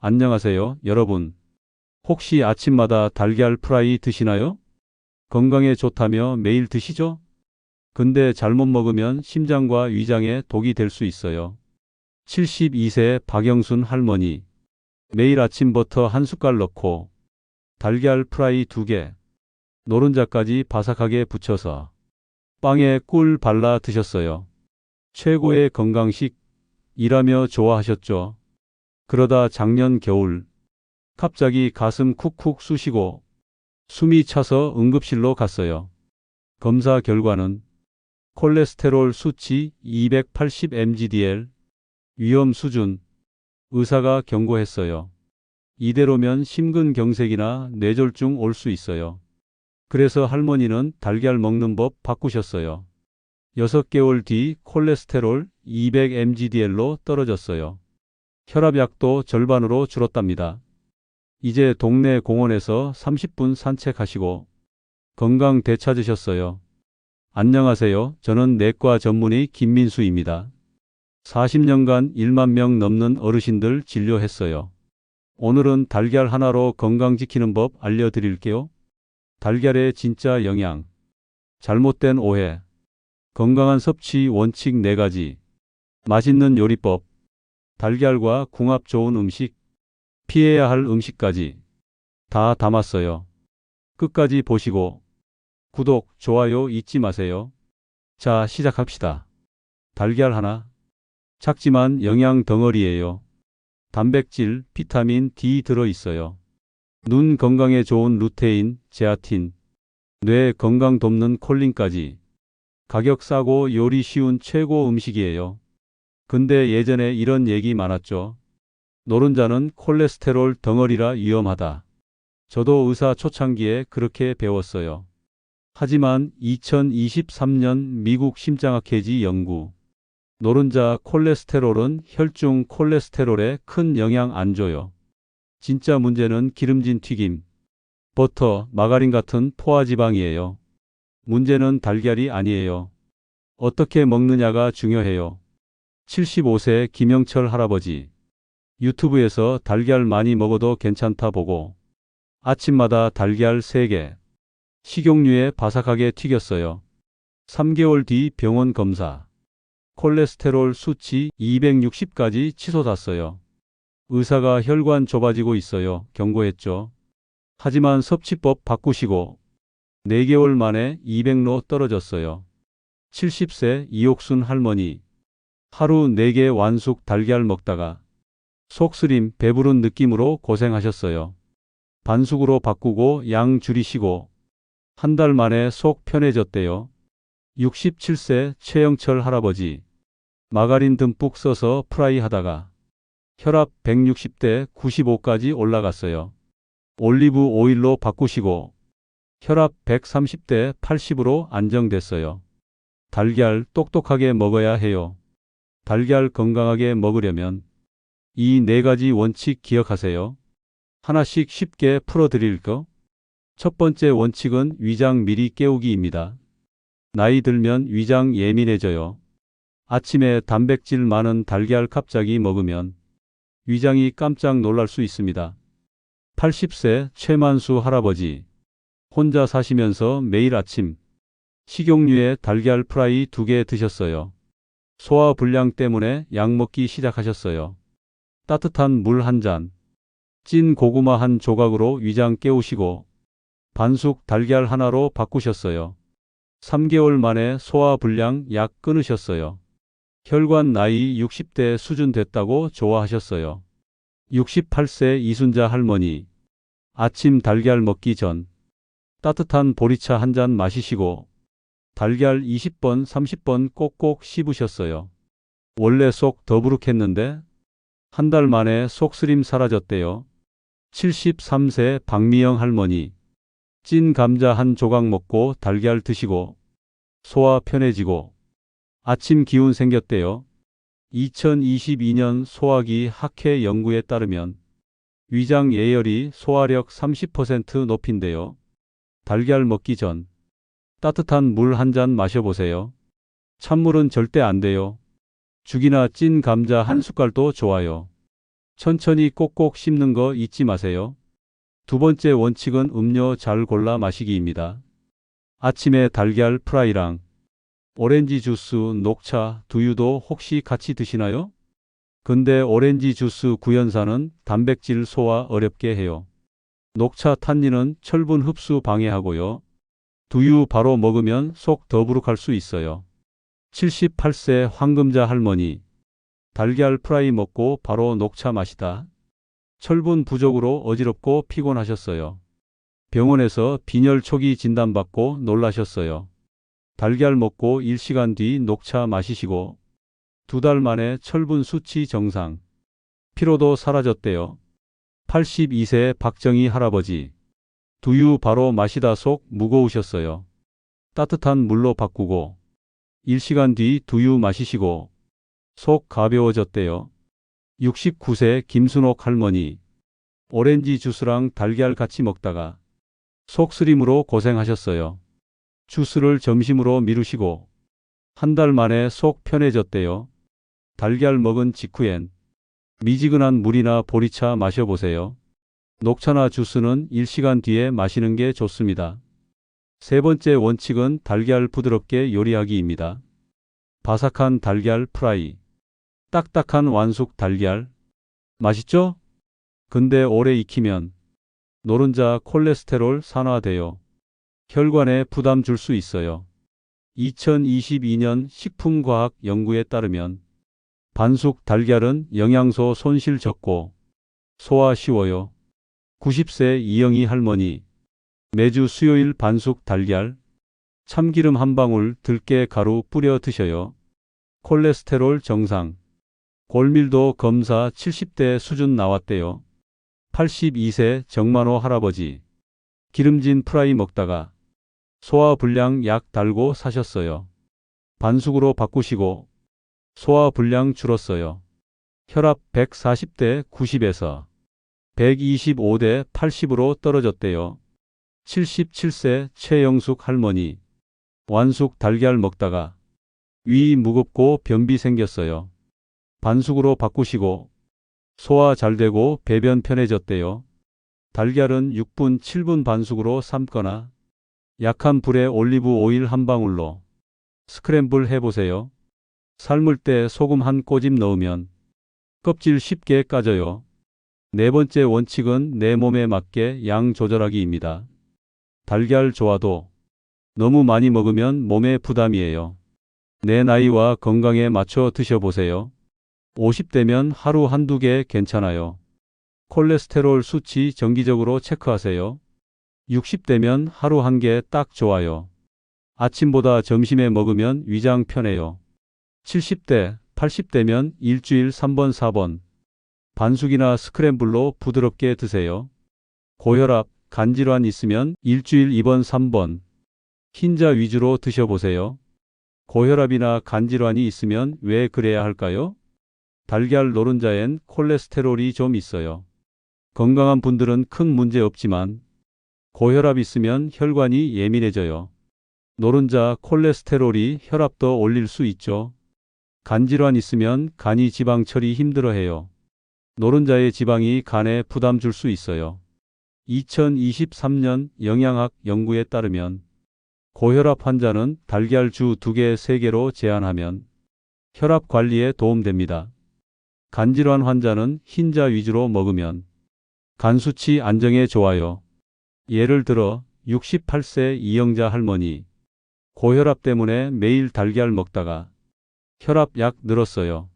안녕하세요, 여러분. 혹시 아침마다 달걀 프라이 드시나요? 건강에 좋다며 매일 드시죠? 근데 잘못 먹으면 심장과 위장에 독이 될 수 있어요. 72세 박영순 할머니. 매일 아침 버터 한 숟갈 넣고 달걀 프라이 2개, 노른자까지 바삭하게 붙여서 빵에 꿀 발라 드셨어요. 최고의 건강식 이라며 좋아하셨죠. 그러다 작년 겨울 갑자기 가슴 쿡쿡 쑤시고 숨이 차서 응급실로 갔어요. 검사 결과는 콜레스테롤 수치 280mg/dl, 위험 수준. 의사가 경고했어요. 이대로면 심근경색이나 뇌졸중 올 수 있어요. 그래서 할머니는 달걀 먹는 법 바꾸셨어요. 6개월 뒤 콜레스테롤 200mg/dl로 떨어졌어요. 혈압약도 절반으로 줄었답니다. 이제 동네 공원에서 30분 산책하시고 건강 되찾으셨어요. 안녕하세요. 저는 내과 전문의 김민수입니다. 40년간 1만 명 넘는 어르신들 진료했어요. 오늘은 달걀 하나로 건강 지키는 법 알려드릴게요. 달걀의 진짜 영양. 잘못된 오해. 건강한 섭취 원칙 4가지. 맛있는 요리법. 달걀과 궁합 좋은 음식. 피해야 할 음식까지 다 담았어요. 끝까지 보시고 구독, 좋아요 잊지 마세요. 자, 시작합시다. 달걀 하나. 작지만 영양 덩어리예요. 단백질, 비타민 D 들어있어요. 눈 건강에 좋은 루테인, 제아틴, 뇌 건강 돕는 콜린까지. 가격 싸고 요리 쉬운 최고 음식이에요. 근데 예전에 이런 얘기 많았죠. 노른자는 콜레스테롤 덩어리라 위험하다. 저도 의사 초창기에 그렇게 배웠어요. 하지만 2023년 미국 심장학회지 연구. 노른자 콜레스테롤은 혈중 콜레스테롤에 큰 영향 안 줘요. 진짜 문제는 기름진 튀김, 버터, 마가린 같은 포화지방이에요. 문제는 달걀이 아니에요. 어떻게 먹느냐가 중요해요. 75세 김영철 할아버지. 유튜브에서 달걀 많이 먹어도 괜찮다 보고 아침마다 달걀 3개, 식용유에 바삭하게 튀겼어요. 3개월 뒤 병원 검사. 콜레스테롤 수치 260까지 치솟았어요. 의사가 혈관 좁아지고 있어요. 경고했죠. 하지만 섭취법 바꾸시고 4개월 만에 200로 떨어졌어요. 70세 이옥순 할머니. 하루 4개 완숙 달걀 먹다가 속쓰림, 배부른 느낌으로 고생하셨어요. 반숙으로 바꾸고 양 줄이시고 한 달 만에 속 편해졌대요. 67세 최영철 할아버지. 마가린 듬뿍 써서 프라이 하다가 혈압 160대 95까지 올라갔어요. 올리브 오일로 바꾸시고 혈압 130대 80으로 안정됐어요. 달걀 똑똑하게 먹어야 해요. 달걀 건강하게 먹으려면 이 4가지 원칙 기억하세요. 하나씩 쉽게 풀어드릴 거. 첫 번째 원칙은 위장 미리 깨우기입니다. 나이 들면 위장 예민해져요. 아침에 단백질 많은 달걀 갑자기 먹으면 위장이 깜짝 놀랄 수 있습니다. 80세 최만수 할아버지. 혼자 사시면서 매일 아침 식용유에 달걀 프라이 2개 드셨어요. 소화 불량 때문에 약 먹기 시작하셨어요. 따뜻한 물 한 잔, 찐 고구마 한 조각으로 위장 깨우시고 반숙 달걀 하나로 바꾸셨어요. 3개월 만에 소화 불량 약 끊으셨어요. 혈관 나이 60대 수준 됐다고 좋아하셨어요. 68세 이순자 할머니. 아침 달걀 먹기 전 따뜻한 보리차 한 잔 마시시고 달걀 20번, 30번 꼭꼭 씹으셨어요. 원래 속 더부룩했는데 한 달 만에 속쓰림 사라졌대요. 73세 박미영 할머니. 찐 감자 한 조각 먹고 달걀 드시고 소화 편해지고 아침 기운 생겼대요. 2022년 소화기 학회 연구에 따르면 위장 예열이 소화력 30% 높인대요. 달걀 먹기 전 따뜻한 물 한 잔 마셔보세요. 찬물은 절대 안 돼요. 죽이나 찐 감자 한 숟갈도 좋아요. 천천히 꼭꼭 씹는 거 잊지 마세요. 두 번째 원칙은 음료 잘 골라 마시기입니다. 아침에 달걀 프라이랑 오렌지 주스, 녹차, 두유도 혹시 같이 드시나요? 근데 오렌지 주스 구연산은 단백질 소화 어렵게 해요. 녹차 탄닌은 철분 흡수 방해하고요. 두유 바로 먹으면 속 더부룩할 수 있어요. 78세 황금자 할머니. 달걀 프라이 먹고 바로 녹차 마시다. 철분 부족으로 어지럽고 피곤하셨어요. 병원에서 빈혈 초기 진단받고 놀라셨어요. 달걀 먹고 1시간 뒤 녹차 마시시고 2달 만에 철분 수치 정상. 피로도 사라졌대요. 82세 박정희 할아버지. 두유 바로 마시다 속 무거우셨어요. 따뜻한 물로 바꾸고 1시간 뒤 두유 마시시고 속 가벼워졌대요. 69세 김순옥 할머니. 오렌지 주스랑 달걀 같이 먹다가 속 쓰림으로 고생하셨어요. 주스를 점심으로 미루시고 1달 만에 속 편해졌대요. 달걀 먹은 직후엔 미지근한 물이나 보리차 마셔보세요. 녹차나 주스는 1시간 뒤에 마시는 게 좋습니다. 세 번째 원칙은 달걀 부드럽게 요리하기입니다. 바삭한 달걀 프라이. 딱딱한 완숙 달걀. 맛있죠? 근데 오래 익히면 노른자 콜레스테롤 산화돼요. 혈관에 부담 줄 수 있어요. 2022년 식품과학 연구에 따르면 반숙 달걀은 영양소 손실 적고 소화 쉬워요. 90세 이영희 할머니. 매주 수요일 반숙 달걀, 참기름 한 방울, 들깨 가루 뿌려 드셔요. 콜레스테롤 정상. 골밀도 검사 70대 수준 나왔대요. 82세 정만호 할아버지. 기름진 프라이 먹다가 소화불량 약 달고 사셨어요. 반숙으로 바꾸시고 소화불량 줄었어요. 혈압 140대 90에서 125대 80으로 떨어졌대요. 77세 최영숙 할머니. 완숙 달걀 먹다가 위 무겁고 변비 생겼어요. 반숙으로 바꾸시고 소화 잘 되고 배변 편해졌대요. 달걀은 6분, 7분 반숙으로 삶거나 약한 불에 올리브 오일 한 방울로 스크램블 해보세요. 삶을 때 소금 한 꼬집 넣으면 껍질 쉽게 까져요. 네 번째 원칙은 내 몸에 맞게 양 조절하기입니다. 달걀 좋아도 너무 많이 먹으면 몸에 부담이에요. 내 나이와 건강에 맞춰 드셔보세요. 50대면 하루 한두 개 괜찮아요. 콜레스테롤 수치 정기적으로 체크하세요. 60대면 하루 한 개 딱 좋아요. 아침보다 점심에 먹으면 위장 편해요. 70대, 80대면 일주일 3번, 4번. 반숙이나 스크램블로 부드럽게 드세요. 고혈압, 간질환 있으면 일주일 2번, 3번. 흰자 위주로 드셔보세요. 고혈압이나 간질환이 있으면 왜 그래야 할까요? 달걀 노른자엔 콜레스테롤이 좀 있어요. 건강한 분들은 큰 문제 없지만 고혈압 있으면 혈관이 예민해져요. 노른자 콜레스테롤이 혈압도 올릴 수 있죠. 간질환 있으면 간이 지방 처리 힘들어해요. 노른자의 지방이 간에 부담 줄 수 있어요. 2023년 영양학 연구에 따르면 고혈압 환자는 달걀 주 2개, 3개로 제한하면 혈압 관리에 도움됩니다. 간질환 환자는 흰자 위주로 먹으면 간 수치 안정에 좋아요. 예를 들어 68세 이영자 할머니. 고혈압 때문에 매일 달걀 먹다가 혈압 약 늘었어요.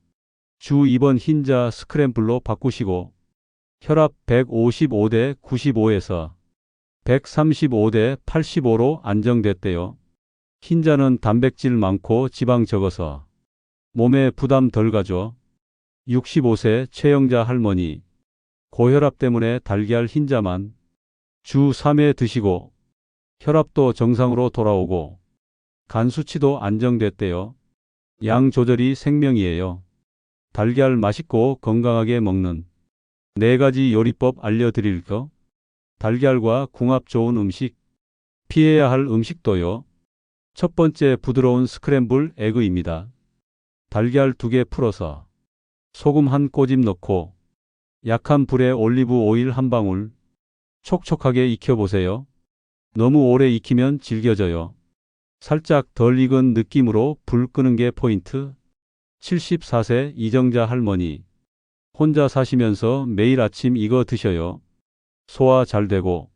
주 2번 흰자 스크램블로 바꾸시고 혈압 155대 95에서 135대 85로 안정됐대요. 흰자는 단백질 많고 지방 적어서 몸에 부담 덜 가죠. 65세 최영자 할머니. 고혈압 때문에 달걀 흰자만 주 3회 드시고 혈압도 정상으로 돌아오고 간 수치도 안정됐대요. 양 조절이 생명이에요. 달걀 맛있고 건강하게 먹는 4가지 요리법 알려드릴까? 달걀과 궁합 좋은 음식. 피해야 할 음식도요. 첫 번째, 부드러운 스크램블 에그입니다. 달걀 2개 풀어서 소금 한 꼬집 넣고 약한 불에 올리브 오일 한 방울. 촉촉하게 익혀보세요. 너무 오래 익히면 질겨져요. 살짝 덜 익은 느낌으로 불 끄는 게 포인트. 74세 이정자 할머니. 혼자 사시면서 매일 아침 이거 드셔요. 소화 잘 되고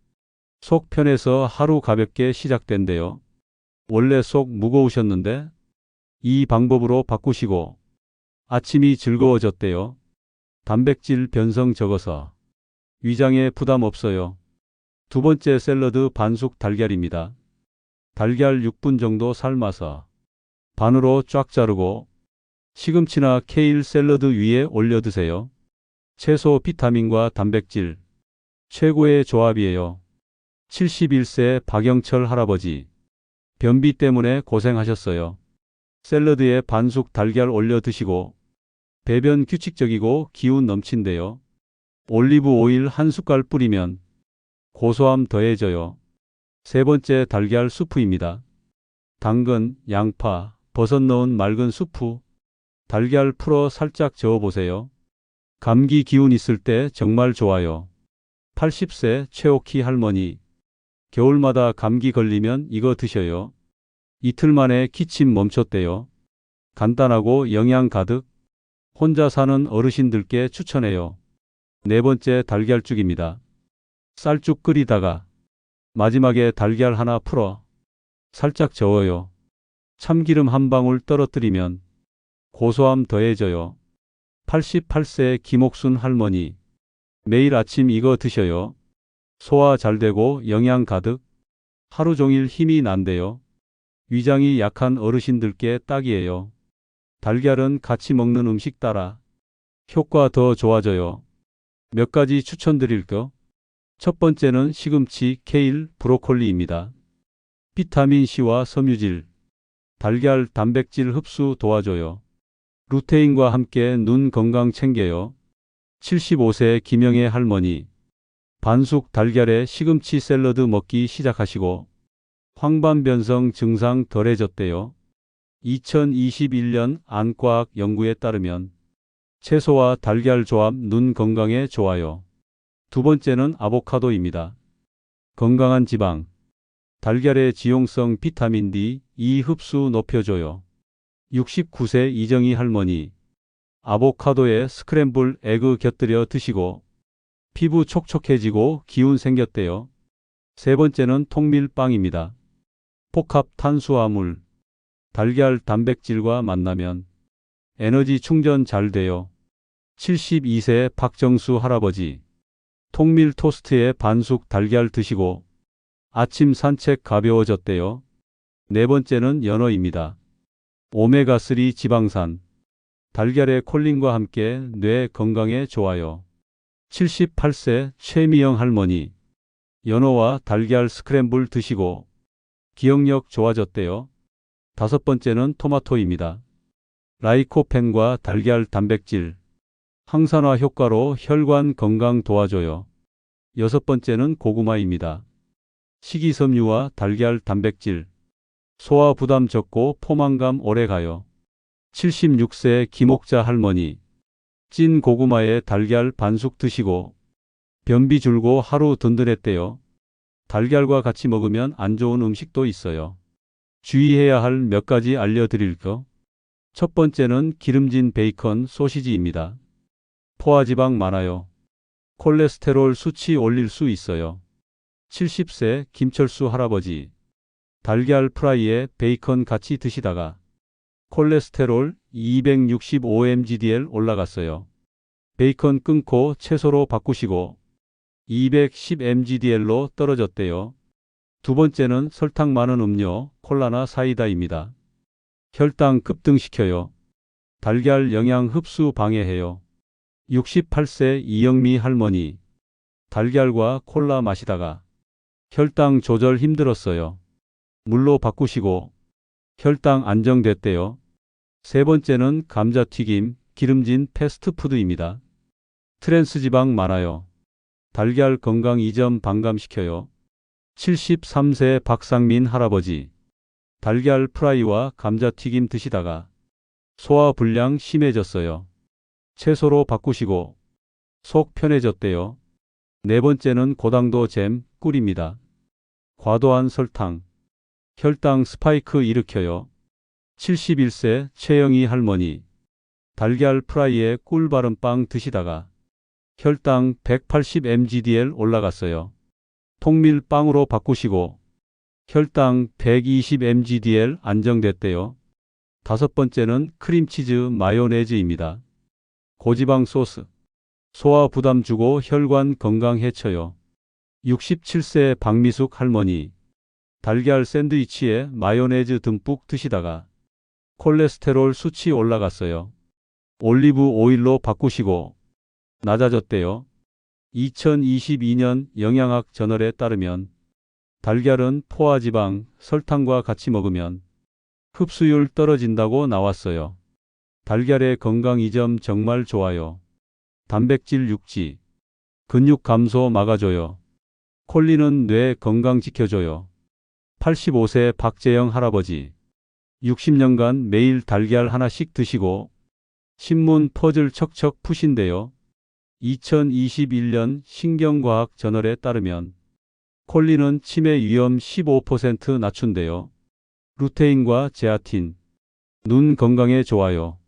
속 편해서 하루 가볍게 시작된대요. 원래 속 무거우셨는데 이 방법으로 바꾸시고 아침이 즐거워졌대요. 단백질 변성 적어서 위장에 부담 없어요. 두 번째 샐러드 반숙 달걀입니다. 달걀 6분 정도 삶아서 반으로 쫙 자르고 시금치나 케일 샐러드 위에 올려 드세요. 채소 비타민과 단백질 최고의 조합이에요. 71세 박영철 할아버지. 변비 때문에 고생하셨어요. 샐러드에 반숙 달걀 올려 드시고 배변 규칙적이고 기운 넘친대요. 올리브 오일 한 숟갈 뿌리면 고소함 더해져요. 세 번째 달걀 수프입니다. 당근, 양파, 버섯 넣은 맑은 수프. 달걀 풀어 살짝 저어보세요. 감기 기운 있을 때 정말 좋아요. 80세 최옥희 할머니. 겨울마다 감기 걸리면 이거 드셔요. 이틀 만에 기침 멈췄대요. 간단하고 영양 가득. 혼자 사는 어르신들께 추천해요. 네 번째 달걀죽입니다. 쌀죽 끓이다가 마지막에 달걀 하나 풀어 살짝 저어요. 참기름 한 방울 떨어뜨리면 고소함 더해져요. 88세 김옥순 할머니. 매일 아침 이거 드셔요. 소화 잘 되고 영양 가득. 하루 종일 힘이 난대요. 위장이 약한 어르신들께 딱이에요. 달걀은 같이 먹는 음식 따라 효과 더 좋아져요. 몇 가지 추천드릴게요. 첫 번째는 시금치, 케일, 브로콜리입니다. 비타민C와 섬유질, 달걀 단백질 흡수 도와줘요. 루테인과 함께 눈 건강 챙겨요. 75세 김영애 할머니. 반숙 달걀에 시금치 샐러드 먹기 시작하시고 황반변성 증상 덜해졌대요. 2021년 안과학 연구에 따르면 채소와 달걀 조합 눈 건강에 좋아요. 두 번째는 아보카도입니다. 건강한 지방, 달걀의 지용성 비타민 D, E 흡수 높여줘요. 69세 이정희 할머니. 아보카도에 스크램블 에그 곁들여 드시고 피부 촉촉해지고 기운 생겼대요. 세 번째는 통밀빵입니다. 복합 탄수화물, 달걀 단백질과 만나면 에너지 충전 잘 돼요. 72세 박정수 할아버지. 통밀 토스트에 반숙 달걀 드시고 아침 산책 가벼워졌대요. 네 번째는 연어입니다. 오메가3 지방산. 달걀의 콜린과 함께 뇌 건강에 좋아요. 78세 최미영 할머니. 연어와 달걀 스크램블 드시고 기억력 좋아졌대요. 다섯 번째는 토마토입니다. 라이코펜과 달걀 단백질, 항산화 효과로 혈관 건강 도와줘요. 여섯 번째는 고구마입니다. 식이섬유와 달걀 단백질, 소화 부담 적고 포만감 오래 가요. 76세 김옥자 할머니. 찐 고구마에 달걀 반숙 드시고 변비 줄고 하루 든든했대요. 달걀과 같이 먹으면 안 좋은 음식도 있어요. 주의해야 할 몇 가지 알려드릴게요. 첫 번째는 기름진 베이컨 소시지입니다. 포화지방 많아요. 콜레스테롤 수치 올릴 수 있어요. 70세 김철수 할아버지. 달걀 프라이에 베이컨 같이 드시다가 콜레스테롤 265mgdl 올라갔어요. 베이컨 끊고 채소로 바꾸시고 210mgdl로 떨어졌대요. 두 번째는 설탕 많은 음료, 콜라나 사이다입니다. 혈당 급등시켜요. 달걀 영양 흡수 방해해요. 68세 이영미 할머니. 달걀과 콜라 마시다가 혈당 조절 힘들었어요. 물로 바꾸시고 혈당 안정됐대요. 세 번째는 감자튀김, 기름진 패스트푸드입니다. 트랜스지방 많아요. 달걀 건강 이점 반감시켜요. 73세 박상민 할아버지. 달걀 프라이와 감자튀김 드시다가 소화불량 심해졌어요. 채소로 바꾸시고 속 편해졌대요. 네 번째는 고당도 잼, 꿀입니다. 과도한 설탕, 혈당 스파이크 일으켜요. 71세 최영희 할머니, 달걀 프라이에 꿀 바른 빵 드시다가 혈당 180mgdl 올라갔어요. 통밀 빵으로 바꾸시고 혈당 120mgdl 안정됐대요. 다섯 번째는 크림치즈 마요네즈입니다. 고지방 소스, 소화 부담 주고 혈관 건강 해쳐요. 67세 박미숙 할머니, 달걀 샌드위치에 마요네즈 듬뿍 드시다가 콜레스테롤 수치 올라갔어요. 올리브 오일로 바꾸시고 낮아졌대요. 2022년 영양학 저널에 따르면 달걀은 포화지방, 설탕과 같이 먹으면 흡수율 떨어진다고 나왔어요. 달걀의 건강 이점 정말 좋아요. 단백질 육지, 근육 감소 막아줘요. 콜린은 뇌 건강 지켜줘요. 85세 박재영 할아버지, 60년간 매일 달걀 하나씩 드시고 신문 퍼즐 척척 푸신대요. 2021년 신경과학 저널에 따르면 콜린은 치매 위험 15% 낮춘대요. 루테인과 제아틴, 눈 건강에 좋아요.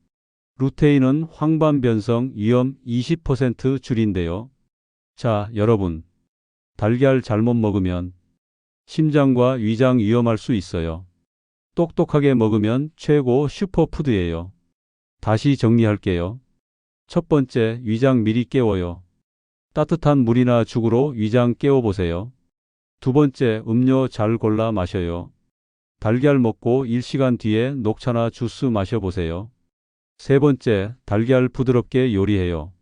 루테인은 황반변성 위험 20% 줄인대요. 자, 여러분, 달걀 잘못 먹으면 심장과 위장 위험할 수 있어요. 똑똑하게 먹으면 최고 슈퍼푸드예요. 다시 정리할게요. 첫 번째, 위장 미리 깨워요. 따뜻한 물이나 죽으로 위장 깨워보세요. 두 번째, 음료 잘 골라 마셔요. 달걀 먹고 1시간 뒤에 녹차나 주스 마셔보세요. 세 번째, 달걀 부드럽게 요리해요.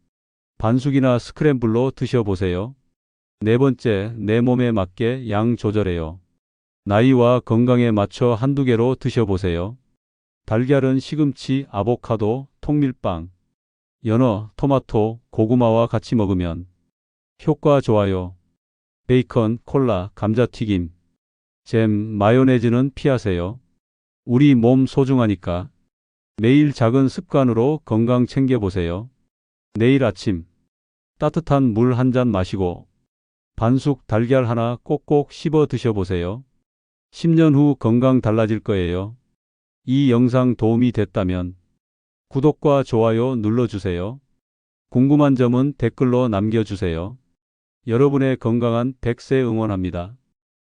반숙이나 스크램블로 드셔보세요. 네 번째, 내 몸에 맞게 양 조절해요. 나이와 건강에 맞춰 한두 개로 드셔보세요. 달걀은 시금치, 아보카도, 통밀빵, 연어, 토마토, 고구마와 같이 먹으면 효과 좋아요. 베이컨, 콜라, 감자튀김, 잼, 마요네즈는 피하세요. 우리 몸 소중하니까 매일 작은 습관으로 건강 챙겨보세요. 내일 아침 따뜻한 물 한 잔 마시고 반숙 달걀 하나 꼭꼭 씹어 드셔보세요. 10년 후 건강 달라질 거예요. 이 영상 도움이 됐다면 구독과 좋아요 눌러주세요. 궁금한 점은 댓글로 남겨주세요. 여러분의 건강한 100세 응원합니다.